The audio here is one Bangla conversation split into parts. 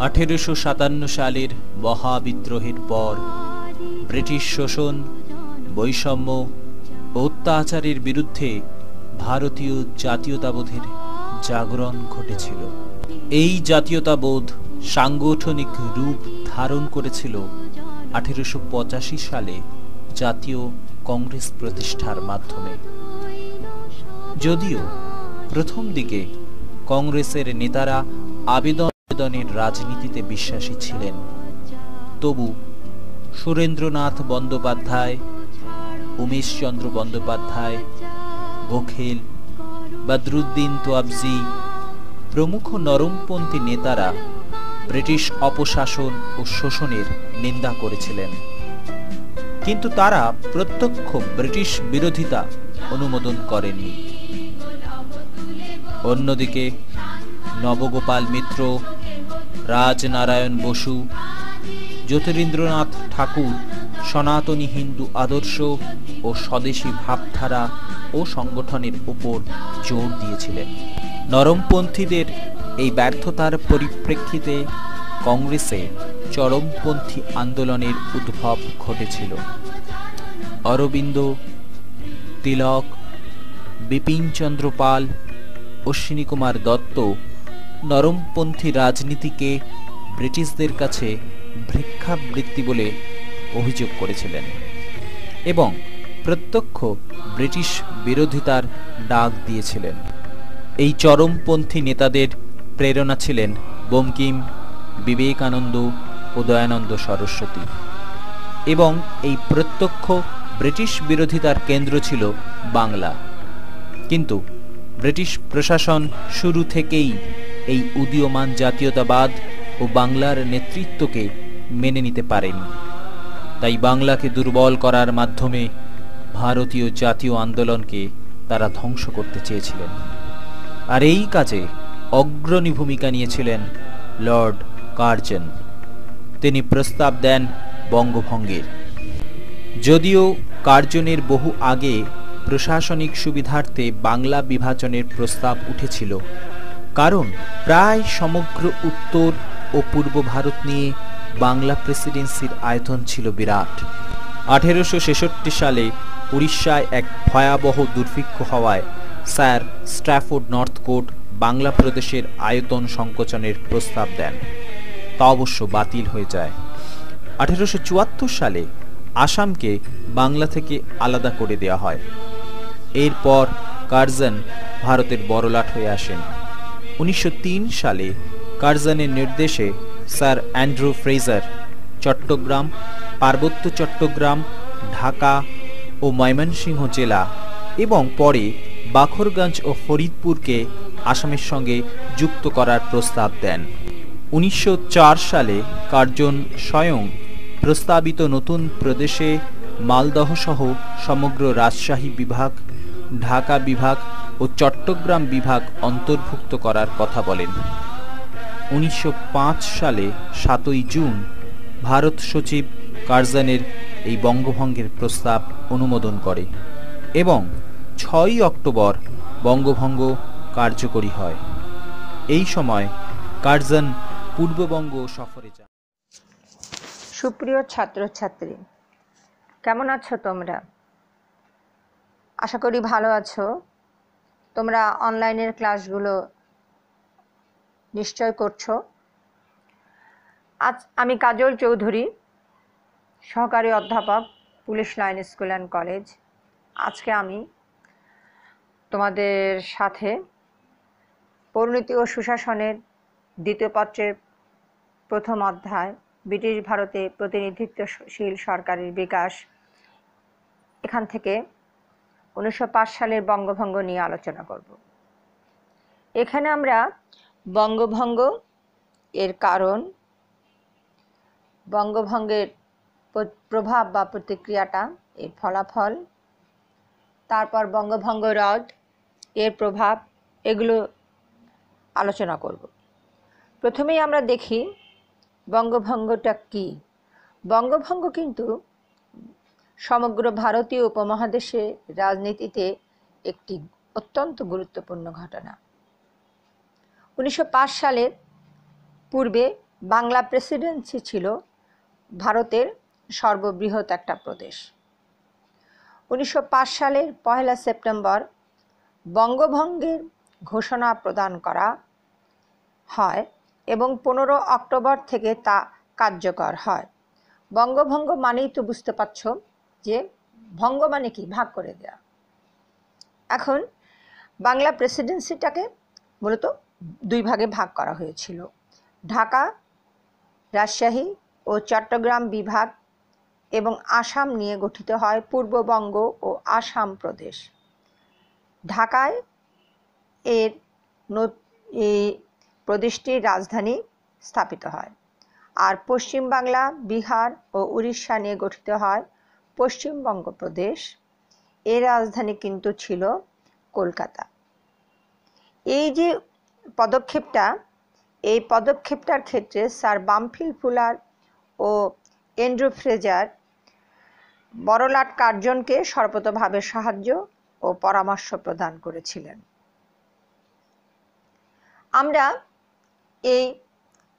1857 সালের মহাবিদ্রোহের পর ব্রিটিশ শোষণ, বৈষম্য ও অত্যাচারের বিরুদ্ধে ভারতীয় জাতীয়তাবোধের জাগরণ ঘটেছিল। এই জাতীয়তাবোধ সাংগঠনিক রূপ ধারণ করেছিল 1885 সালে জাতীয় কংগ্রেস প্রতিষ্ঠার মাধ্যমে। যদিও প্রথম দিকে কংগ্রেসের নেতারা আবেদনের রাজনীতিতে বিশ্বাসী ছিলেন, তবু সুরেন্দ্রনাথ বন্দ্যোপাধ্যায়, উমেশচন্দ্র বন্দ্যোপাধ্যায়, গোখেল, বদরুদ্দিন তোয়াবজি প্রমুখ নরমপন্থী নেতারা ব্রিটিশ অপশাসন ও শোষণের নিন্দা করেছিলেন, কিন্তু তারা প্রত্যক্ষ ব্রিটিশ বিরোধিতা অনুমোদন করেননি। অন্যদিকে নবগোপাল মিত্র, রাজনারায়ণ বসু, জ্যোতিরিন্দ্রনাথ ঠাকুর সনাতনী হিন্দু আদর্শ ও স্বদেশী ভাবধারা ও সংগঠনের উপর জোর দিয়েছিলেন। নরমপন্থীদের এই ব্যর্থতার পরিপ্রেক্ষিতে কংগ্রেসে চরমপন্থী আন্দোলনের উদ্ভব ঘটেছিল। অরবিন্দ, তিলক, বিপিনচন্দ্র পাল, অশ্বিনী কুমার দত্ত নরমপন্থী রাজনীতিকে ব্রিটিশদের কাছে ভিক্ষাবৃত্তি বলে অভিযোগ করেছিলেন এবং প্রত্যক্ষ ব্রিটিশ বিরোধিতার ডাক দিয়েছিলেন। এই চরমপন্থী নেতাদের প্রেরণা ছিলেন বঙ্কিম, বিবেকানন্দ ও দয়ানন্দ সরস্বতী, এবং এই প্রত্যক্ষ ব্রিটিশ বিরোধিতার কেন্দ্র ছিল বাংলা। কিন্তু ব্রিটিশ প্রশাসন শুরু থেকেই এই উদীয়মান জাতীয়তাবাদ ও বাংলার নেতৃত্বকে মেনে নিতে পারেনি। তাই বাংলাকে দুর্বল করার মাধ্যমে ভারতীয় জাতীয় আন্দোলনকে তারা ধ্বংস করতে চেয়েছিলেন। আর এই কাজে অগ্রণী ভূমিকা নিয়েছিলেন লর্ড কার্জন। তিনি প্রস্তাব দেন বঙ্গভঙ্গের। যদিও কার্জনের বহু আগে প্রশাসনিক সুবিধার্থে বাংলা বিভাজনের প্রস্তাব উঠেছিল, কারণ প্রায় সমগ্র উত্তর ও পূর্ব ভারত নিয়ে বাংলা প্রেসিডেন্সির আয়তন ছিল বিরাট। 1866 সালে উড়িষ্যায় এক ভয়াবহ দুর্ভিক্ষ হওয়ায় স্যার স্ট্র্যাফোর্ড নর্থকোট বাংলা প্রদেশের আয়তন সংকোচনের প্রস্তাব দেন। তা অবশ্য বাতিল হয়ে যায়। 1874 সালে আসামকে বাংলা থেকে আলাদা করে দেওয়া হয়। এরপর কার্জন ভারতের বড়লাট হয়ে আসেন। 1903 সালে কার্জনের নির্দেশে স্যার অ্যান্ড্রু ফ্রেজার চট্টগ্রাম, পার্বত্য চট্টগ্রাম, ঢাকা ও ময়মনসিংহ জেলা এবং পরে বাখরগঞ্জ ও ফরিদপুরকে আসামের সঙ্গে যুক্ত করার প্রস্তাব দেন। 1904 সালে কার্জন স্বয়ং প্রস্তাবিত নতুন প্রদেশে মালদহ সহ সমগ্র রাজশাহী বিভাগ, ঢাকা বিভাগ ও চট্টগ্রাম বিভাগ অন্তর্ভুক্ত করার কথা বলেন। 1905 সালে 7ই জুন ভারত সচিব কার্জনের এই বঙ্গভঙ্গের প্রস্তাব অনুমোদন করে এবং 6ই অক্টোবর বঙ্গভঙ্গ কার্যকরী হয়। এই সময় কার্জন পূর্ববঙ্গ সফরে যান। সুপ্রিয় ছাত্রছাত্রী, কেমন আছো তোমরা? আশা করি ভালো আছো। তোমরা অনলাইনের ক্লাসগুলো নিশ্চয় করছো। আজ আমি কাজল চৌধুরী, সহকারী অধ্যাপক, police line school and college. আজকে আমি তোমাদের সাথে পরিণতি ও সুশাসনের দ্বিতীয় পত্রের প্রথম অধ্যায়, ব্রিটিশ ভারতে প্রতিনিধিত্বশীল সরকারের বিকাশ, এখান থেকে 1905 সালের বঙ্গভঙ্গ নিয়ে আলোচনা করব। এখানে আমরা বঙ্গভঙ্গ এর কারণ, বঙ্গভঙ্গের প্রভাব বা প্রতিক্রিয়াটা, এর ফলাফল, তারপর বঙ্গভঙ্গ রদ, এর প্রভাব, এগুলো আলোচনা করব। প্রথমেই আমরা দেখি বঙ্গভঙ্গটা কি। বঙ্গভঙ্গ কিন্তু সমগ্র ভারতীয় উপমহাদেশে রাজনীতিতে একটি অত্যন্ত গুরুত্বপূর্ণ ঘটনা। 1905 সালের পূর্বে বাংলা প্রেসিডেন্সি ছিল ভারতের সর্ববৃহৎ একটা প্রদেশ। 1905 সালের 1 সেপ্টেম্বর বঙ্গভঙ্গের ঘোষণা প্রদান করা হয় এবং 15 অক্টোবর থেকে তা কার্যকর হয়। বঙ্গভঙ্গ মানেই তো বুঝতে পারছ যে ভঙ্গ মানে কি, ভাগ করে দেওয়া। এখন বাংলা প্রেসিডেন্সিটাকে মূলত দুই ভাগে ভাগ করা হয়েছিল। ঢাকা, রাজশাহী ও চট্টগ্রাম বিভাগ এবং আসাম নিয়ে গঠিত হয় পূর্ববঙ্গ ও আসাম প্রদেশ। ঢাকায় এই প্রদেশটির রাজধানী স্থাপিত হয়। আর পশ্চিমবাংলা, বিহার ও উড়িষ্যা নিয়ে গঠিত হয় পশ্চিমবঙ্গ প্রদেশ। এর রাজধানী কিন্তু ছিল কলকাতা। এই যে পদক্ষেপটার ক্ষেত্রে স্যার বামফিল্ড ফুলার ও অ্যান্ড্রু ফ্রেজার বড়লাট কার্জনকে সর্বতোভাবে সাহায্য ও পরামর্শ প্রদান করেছিলেন। আমরা এই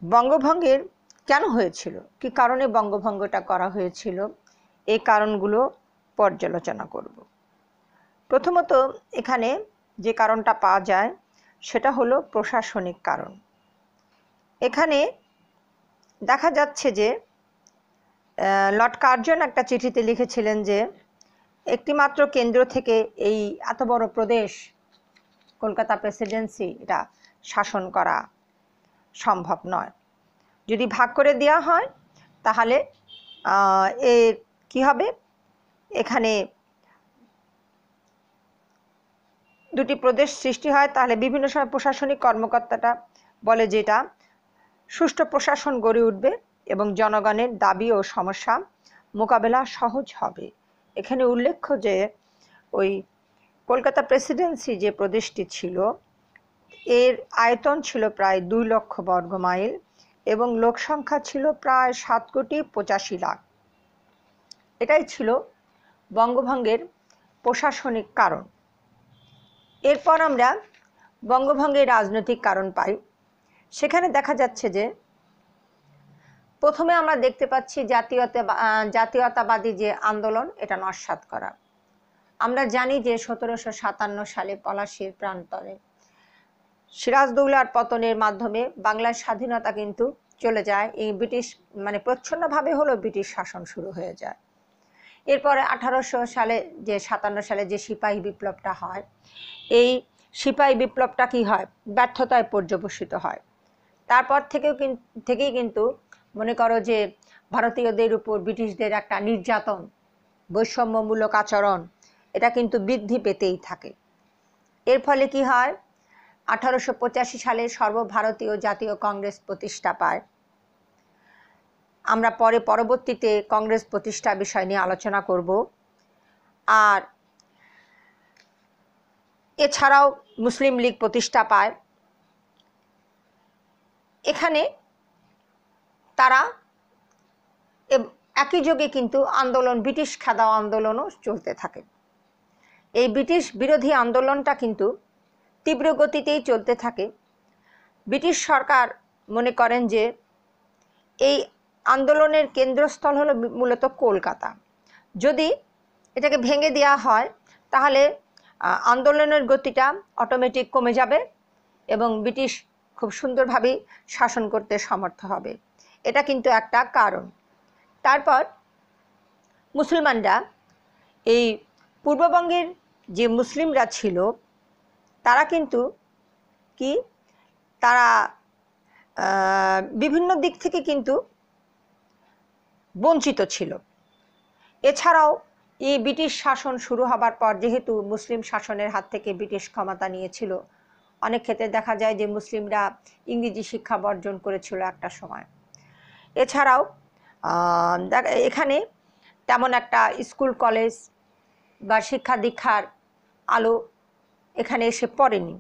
বঙ্গভঙ্গের কেন হয়েছিল, কি কারণে বঙ্গভঙ্গটা করা হয়েছিল, এই কারণগুলো পর্যালোচনা করব। প্রথমত এখানে যে কারণটা পাওয়া যায় সেটা হলো প্রশাসনিক কারণ। এখানে দেখা যাচ্ছে যে লর্ড কার্জন একটা চিঠিতে লিখেছিলেন যে একটি মাত্র কেন্দ্র থেকে এই এত বড় প্রদেশ কলকাতা প্রেসিডেন্সি এটা শাসন করা সম্ভব নয়। যদি ভাগ করে দেওয়া হয় তাহলে এর কি হবে, এখানে দুটি প্রদেশ সৃষ্টি হয়, তাহলে বিভিন্ন সময় প্রশাসনিক কর্মকর্তাটা বলে যেটা সুষ্ঠু প্রশাসন গড়ে উঠবে এবং জনগণের দাবি ও সমস্যা মোকাবেলা সহজ হবে। এখানে উল্লেখ্য যে ওই কলকাতা প্রেসিডেন্সি যে প্রদেশটি ছিল এর আয়তন ছিল প্রায় 2 লক্ষ বর্গ মাইল এবং লোক সংখ্যা ছিল প্রায় 7,85,00,000। এটাই ছিল বঙ্গভঙ্গের প্রশাসনিক কারণ। এরপর আমরা বঙ্গভঙ্গের রাজনৈতিক কারণ পাই। সেখানে দেখা যাচ্ছে যে প্রথমে আমরা দেখতে পাচ্ছি জাতীয়তাবাদী যে আন্দোলন এটা নস্যাৎ করা। আমরা জানি যে 1757 সালে পলাশীর প্রান্তরে সিরাজদৌল্লার পতনের মাধ্যমে বাংলার স্বাধীনতা কিন্তু চলে যায়। এই ব্রিটিশ মানে প্রচ্ছন্নভাবে হলো ব্রিটিশ শাসন শুরু হয়ে যায়। এরপরে 1857 সালে যে সিপাহী বিপ্লবটা হয়, এই সিপাহী বিপ্লবটা কি হয়, ব্যর্থতায় পর্যবসিত হয়। তারপর থেকেই কিন্তু মনে করো যে ভারতীয়দের উপর ব্রিটিশদের একটা নির্যাতন, বৈষম্যমূলক আচরণ এটা কিন্তু বৃদ্ধি পেতেই থাকে। এর ফলে কি হয়, 1885 সালে সর্বভারতীয় জাতীয় কংগ্রেস প্রতিষ্ঠা পায়। আমরা পরবর্তীতে কংগ্রেস প্রতিষ্ঠা বিষয় নিয়ে আলোচনা করব। আর এছাড়াও মুসলিম লীগ প্রতিষ্ঠা পায়। এখানে তারা একই যোগে কিন্তু আন্দোলন, ব্রিটিশ খেদাও আন্দোলনও চলতে থাকে। এই ব্রিটিশ বিরোধী আন্দোলনটা কিন্তু তীব্র গতিতেই চলতে থাকে। ব্রিটিশ সরকার মনে করেন যে এই আন্দোলনের কেন্দ্রস্থল হলো মূলত কলকাতা। যদি এটাকে ভেঙে দেওয়া হয় তাহলে আন্দোলনের গতিটা অটোমেটিক কমে যাবে এবং ব্রিটিশ খুব সুন্দরভাবে শাসন করতে সমর্থ হবে। এটা কিন্তু একটা কারণ। তারপর মুসলমানরা, এই পূর্ববঙ্গের যে মুসলিমরা ছিল তারা কিন্তু কি, তারা বিভিন্ন দিক থেকে কিন্তু বঞ্চিত ছিল। এছাড়াও এই ব্রিটিশ শাসন শুরু হবার পর যেহেতু মুসলিম শাসনের হাত থেকে ব্রিটিশ ক্ষমতা নিয়েছিল, অনেক ক্ষেত্রে দেখা যায় যে মুসলিমরা ইংরেজি শিক্ষা বর্জন করেছিল একটা সময়। এছাড়াও এখানে তেমন একটা স্কুল কলেজ বা শিক্ষা দীক্ষার আলো এখানে এসে পড়েনি।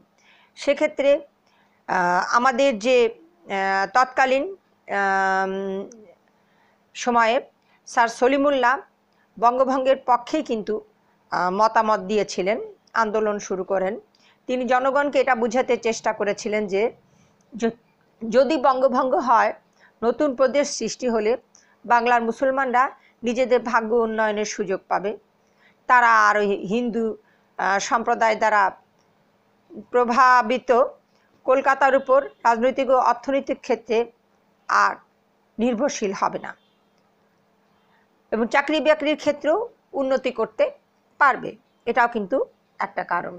সেক্ষেত্রে আমাদের যে তৎকালীন সময়ে স্যার সলিমুল্লাহ বঙ্গভঙ্গের পক্ষেই কিন্তু মতামত দিয়েছিলেন, আন্দোলন শুরু করেন। তিনি জনগণকে এটা বুঝাতে চেষ্টা করেছিলেন যে যদি বঙ্গভঙ্গ হয় নতুন প্রদেশ সৃষ্টি হলে বাংলার মুসলমানরা নিজেদের ভাগ্য উন্নয়নের সুযোগ পাবে। তারা আর হিন্দু সম্প্রদায় দ্বারা প্রভাবিত কলকাতার উপর রাজনৈতিক ও অর্থনৈতিক ক্ষেত্রে আর নির্ভরশীল হবে না এবং চাকরি বাকরির ক্ষেত্রেও উন্নতি করতে পারবে। এটাও কিন্তু একটা কারণ।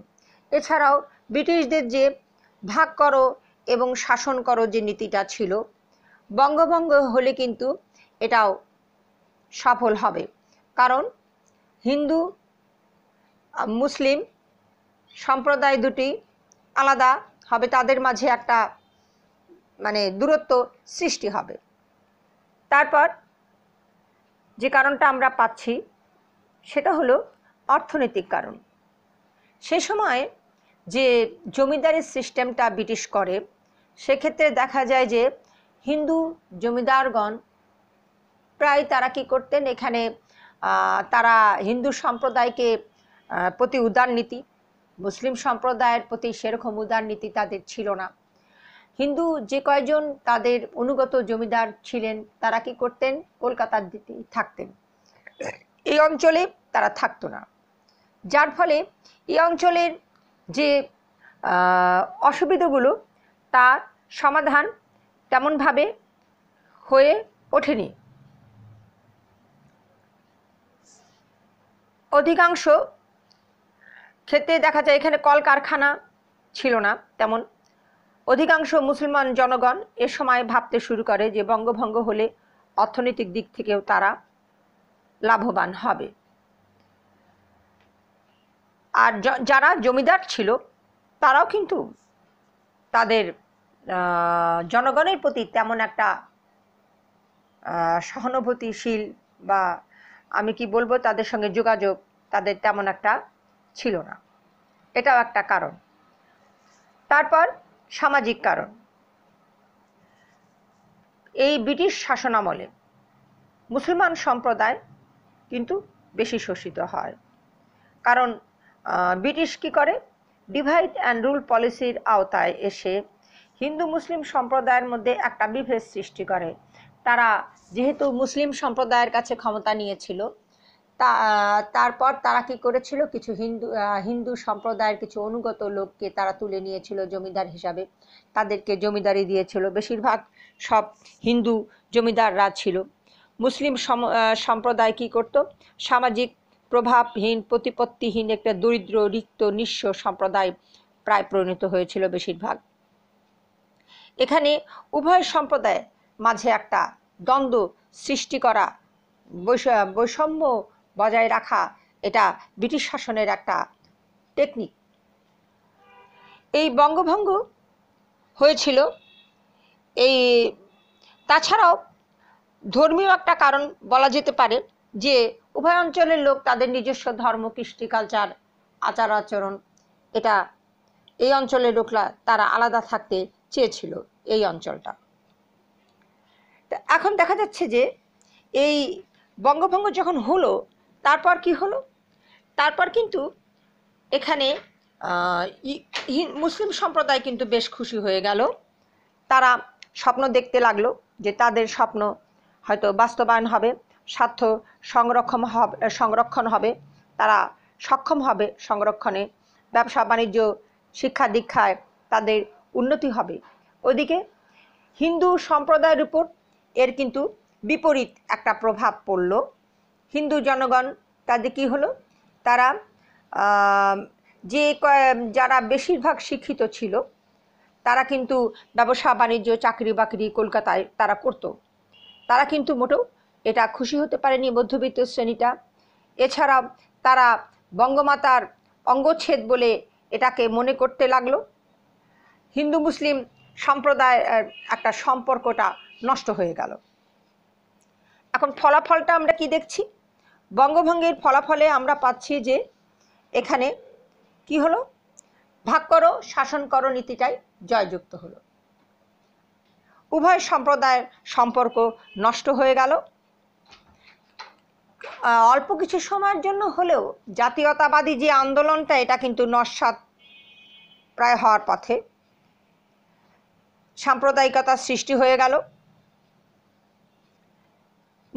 এছাড়াও ব্রিটিশদের যে ভাগ করো এবং শাসন করো যে নীতিটা ছিল, বঙ্গভঙ্গ হলে কিন্তু এটাও সফল হবে। কারণ হিন্দু মুসলিম সম্প্রদায় দুটি আলাদা হবে, তাদের মাঝে একটা দূরত্ব সৃষ্টি হবে। তারপর যে কারণটা আমরা পাচ্ছি সেটা হলো অর্থনৈতিক কারণ। সে সময় যে জমিদারি সিস্টেমটা ব্রিটিশ করে, সেক্ষেত্রে দেখা যায় যে হিন্দু জমিদারগণ প্রায় তারা কি করতেন, এখানে তারা হিন্দু সম্প্রদায়কে প্রতি উদার নীতি, মুসলিম সম্প্রদায়ের প্রতি সেরকম উদার নীতি তাদের ছিল না। হিন্দু যে কয়জন তাদের অনুগত জমিদার ছিলেন তারা কি করতেন, কলকাতার দিকে থাকতেন, এই অঞ্চলে তারা থাকতো না। যার ফলে এই অঞ্চলের যে অসুবিধাগুলো তার সমাধান তেমনভাবে হয়ে ওঠেনি। অধিকাংশ ক্ষেত্রে দেখা যায় এখানে কলকারখানা ছিল না তেমন। অধিকাংশ মুসলমান জনগণ এ সময় ভাবতে শুরু করে যে বঙ্গভঙ্গ হলে অর্থনৈতিক দিক থেকেও তারা লাভবান হবে। আর যারা জমিদার ছিল তারাও কিন্তু তাদের জনগণের প্রতি তেমন একটা সহানুভূতিশীল বা আমি কি বলবো তাদের সঙ্গে যোগাযোগ তাদের তেমন একটা ছিল না। এটাও একটা কারণ। তারপর সামাজিক কারণ। এই ব্রিটিশ শাসনামলে মুসলমান সম্প্রদায় কিন্তু বেশি শোষিত হয়। কারণ ব্রিটিশ কি করে, ডিভাইড অ্যান্ড রুল পলিসির আওতায় এসে হিন্দু মুসলিম সম্প্রদায়ের মধ্যে একটা বিভেদ সৃষ্টি করে। তারা যেহেতু মুসলিম সম্প্রদায়ের কাছে ক্ষমতা নিয়েছিল, তারপর তারা কি করেছিল, কিছু হিন্দু সম্প্রদায়ের কিছু অনুগত লোককে তারা তুলে নিয়েছিল জমিদার হিসাবে, তাদেরকে জমিদারি দিয়েছিল। বেশিরভাগ সব হিন্দু জমিদাররা ছিল। মুসলিম সম্প্রদায় কি করত, সামাজিক প্রভাবহীন প্রতিপত্তিহীন একটা দরিদ্র রিক্ত নিঃস্ব সম্প্রদায় প্রায় পরিণত হয়েছিল বেশিরভাগ। এখানে উভয় সম্প্রদায়ের মাঝে একটা দ্বন্দ্ব সৃষ্টি করা, বৈষম্য বজায় রাখা, এটা ব্রিটিশ শাসনের একটা টেকনিক। এই বঙ্গভঙ্গ হয়েছিল এই তাছাড়াও ধর্মীয় একটা কারণ বলা যেতে পারে যে উভয় অঞ্চলের লোক তাদের নিজস্ব ধর্ম, কৃষ্টি, কালচার, আচার আচরণ, এটা এই অঞ্চলের লোকরা তারা আলাদা থাকতে চেয়েছিল এই অঞ্চলটা। এখন দেখা যাচ্ছে যে এই বঙ্গভঙ্গ যখন হলো তারপর কি হলো, তারপর কিন্তু এখানে মুসলিম সম্প্রদায় কিন্তু বেশ খুশি হয়ে গেল। তারা স্বপ্ন দেখতে লাগলো যে তাদের স্বপ্ন হয়তো বাস্তবায়ন হবে, স্বার্থ সংরক্ষণ হবে, তারা সক্ষম হবে সংরক্ষণে, ব্যবসা বাণিজ্য শিক্ষা দীক্ষায় তাদের উন্নতি হবে। ওদিকে হিন্দু সম্প্রদায়ের উপর এর কিন্তু বিপরীত একটা প্রভাব পড়ল। হিন্দু জনগণ তাদের কি হলো, তারা যারা বেশিরভাগ শিক্ষিত ছিল তারা কিন্তু ব্যবসা বাণিজ্য চাকরি বাকরি কলকাতায় তারা করত। তারা কিন্তু মোটেও এটা খুশি হতে পারেনি মধ্যবিত্ত শ্রেণীটা। এছাড়া তারা বঙ্গমাতার অঙ্গচ্ছেদ বলে এটাকে মনে করতে লাগলো। হিন্দু মুসলিম সম্প্রদায়ের একটা সম্পর্কটা নষ্ট হয়ে গেল। এখন ফলাফলটা আমরা কি দেখছি, বঙ্গভঙ্গের ফলাফলে আমরা পাচ্ছি যে এখানে কি হলো, ভাগ করো শাসন করো নীতিটাই জয়যুক্ত হলো। উভয় সম্প্রদায়ের সম্পর্ক নষ্ট হয়ে গেল। অল্প কিছু সময়ের জন্য হলেও জাতীয়তাবাদী যে আন্দোলনটা এটা কিন্তু নস্যাৎ প্রায় হওয়ার পথে। সাম্প্রদায়িকতার সৃষ্টি হয়ে গেল।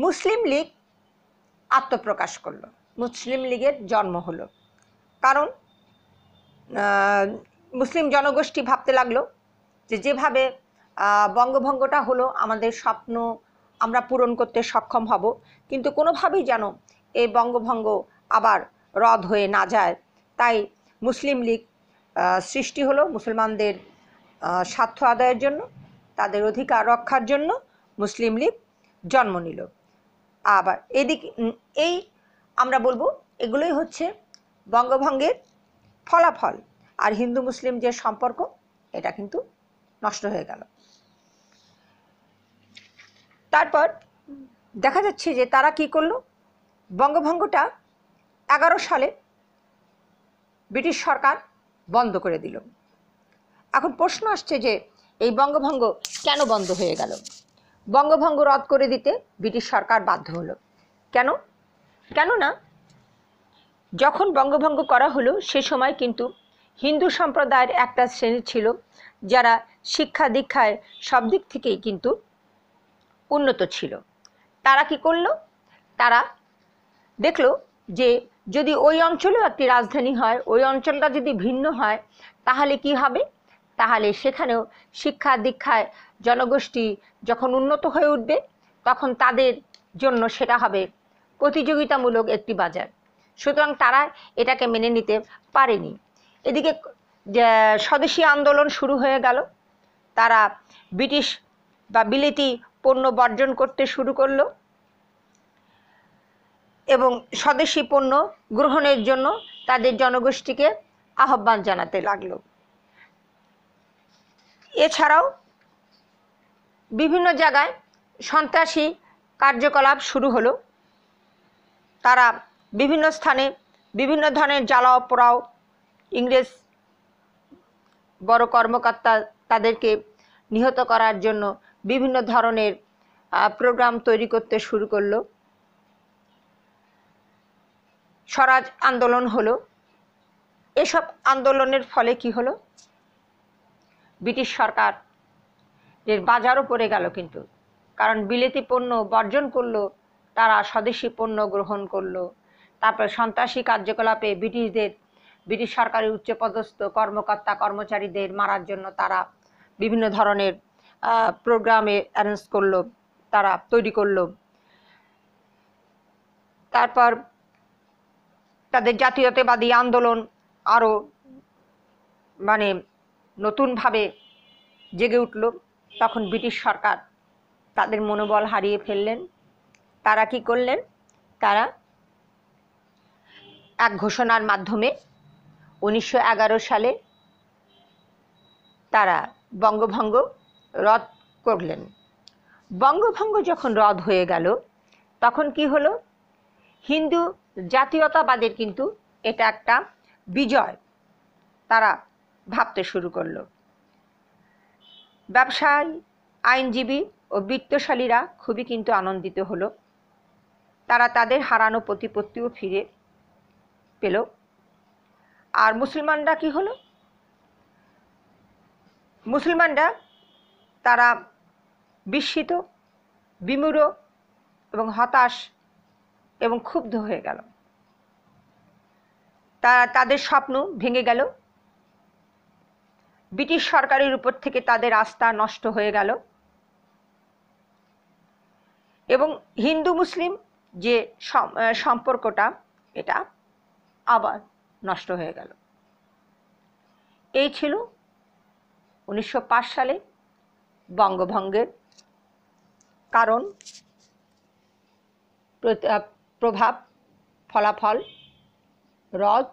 মুসলিম লীগ আত্মপ্রকাশ করলো, মুসলিম লীগের জন্ম হলো। কারণ মুসলিম জনগোষ্ঠী ভাবতে লাগলো যে যেভাবে বঙ্গভঙ্গটা হলো আমাদের স্বপ্ন আমরা পূরণ করতে সক্ষম হব, কিন্তু কোনোভাবেই যেন এই বঙ্গভঙ্গ আবার রদ হয়ে না যায়। তাই মুসলিম লীগ সৃষ্টি হলো মুসলমানদের স্বার্থ আদায়ের জন্য, তাদের অধিকার রক্ষার জন্য মুসলিম লীগ জন্ম নিল। আবার এদিকে এই আমরা বলবো এগুলোই হচ্ছে বঙ্গভঙ্গের ফলাফল। আর হিন্দু মুসলিম যে সম্পর্ক এটা কিন্তু নষ্ট হয়ে গেল। তারপর দেখা যাচ্ছে যে তারা কি করলো, বঙ্গভঙ্গটা 11 সালে ব্রিটিশ সরকার বন্ধ করে দিল। এখন প্রশ্ন আসছে যে এই বঙ্গভঙ্গ কেন বন্ধ হয়ে গেল? বঙ্গভঙ্গ রদ করে দিতে ব্রিটিশ সরকার বাধ্য হলো কেন? কেননা যখন বঙ্গভঙ্গ করা হলো সে সময় কিন্তু হিন্দু সম্প্রদায়ের একটা শ্রেণী ছিল যারা শিক্ষা দীক্ষায় সব দিক থেকেই কিন্তু উন্নত ছিল। তারা কি করলো, তারা দেখলো যে যদি ওই অঞ্চলেও একটি রাজধানী হয়, ওই অঞ্চলটা যদি ভিন্ন হয় তাহলে কি হবে, তাহলে সেখানেও শিক্ষা দীক্ষায় জনগোষ্ঠী যখন উন্নত হয়ে উঠবে তখন তাদের জন্য সেটা হবে প্রতিযোগিতামূলক একটি বাজার। সুতরাং তারা এটাকে মেনে নিতে পারেনি। এদিকে স্বদেশী আন্দোলন শুরু হয়ে গেল। তারা ব্রিটিশ বা বিলেতি পণ্য বর্জন করতে শুরু করলো এবং স্বদেশী পণ্য গ্রহণের জন্য তাদের জনগোষ্ঠীকে আহ্বান জানাতে লাগলো। এছাড়াও বিভিন্ন জায়গায় সন্ত্রাসী কার্যকলাপ শুরু হলো। তারা বিভিন্ন স্থানে বিভিন্ন ধরনের জ্বালাও পোড়াও, ইংরেজ বড় কর্মকর্তা তাদেরকে নিহত করার জন্য বিভিন্ন ধরনের প্রোগ্রাম তৈরি করতে শুরু করলো। স্বরাজ আন্দোলন হলো। এসব আন্দোলনের ফলে কি হলো, ব্রিটিশ সরকারের বাজারও পড়ে গেল কিন্তু, কারণ বিলেতি পণ্য বর্জন করলো, তারা স্বদেশী পণ্য গ্রহণ করলো। তারপরে সন্ত্রাসী কার্যকলাপে ব্রিটিশ সরকারের উচ্চপদস্থ কর্মকর্তা কর্মচারীদের মারার জন্য তারা বিভিন্ন ধরনের প্রোগ্রামে অ্যারেঞ্জ করলো, তারা তৈরি করলো। তারপর তাদের জাতীয়তাবাদী আন্দোলন আরও নতুনভাবে জেগে উঠল। তখন ব্রিটিশ সরকার তাদের মনোবল হারিয়ে ফেললেন। তারা কি করলেন, তারা এক ঘোষণার মাধ্যমে 1911 সালে তারা বঙ্গভঙ্গ রদ করলেন। বঙ্গভঙ্গ যখন রদ হয়ে গেল তখন কি হলো, হিন্দু জাতীয়তাবাদের কিন্তু এটা একটা বিজয় তারা ভাবতে শুরু করলো। ব্যবসায়ী, আইনজীবী ও বিত্তশালীরা খুবই কিন্তু আনন্দিত হলো। তারা তাদের হারানো প্রতিপত্তিও ফিরে পেল। আর মুসলমানরা কি হলো, মুসলমানরা তারা বিস্মিত, বিমূঢ় এবং হতাশ এবং ক্ষুব্ধ হয়ে গেল। তাদের স্বপ্ন ভেঙে গেল। ব্রিটিশ সরকারের উপর থেকে তাদের আস্থা নষ্ট হয়ে গেল এবং হিন্দু মুসলিম যে সম্পর্কটা এটা আবার নষ্ট হয়ে গেল। এই ছিল 1905 সালে বঙ্গভঙ্গের কারণ, প্রভাব, ফলাফল, রদ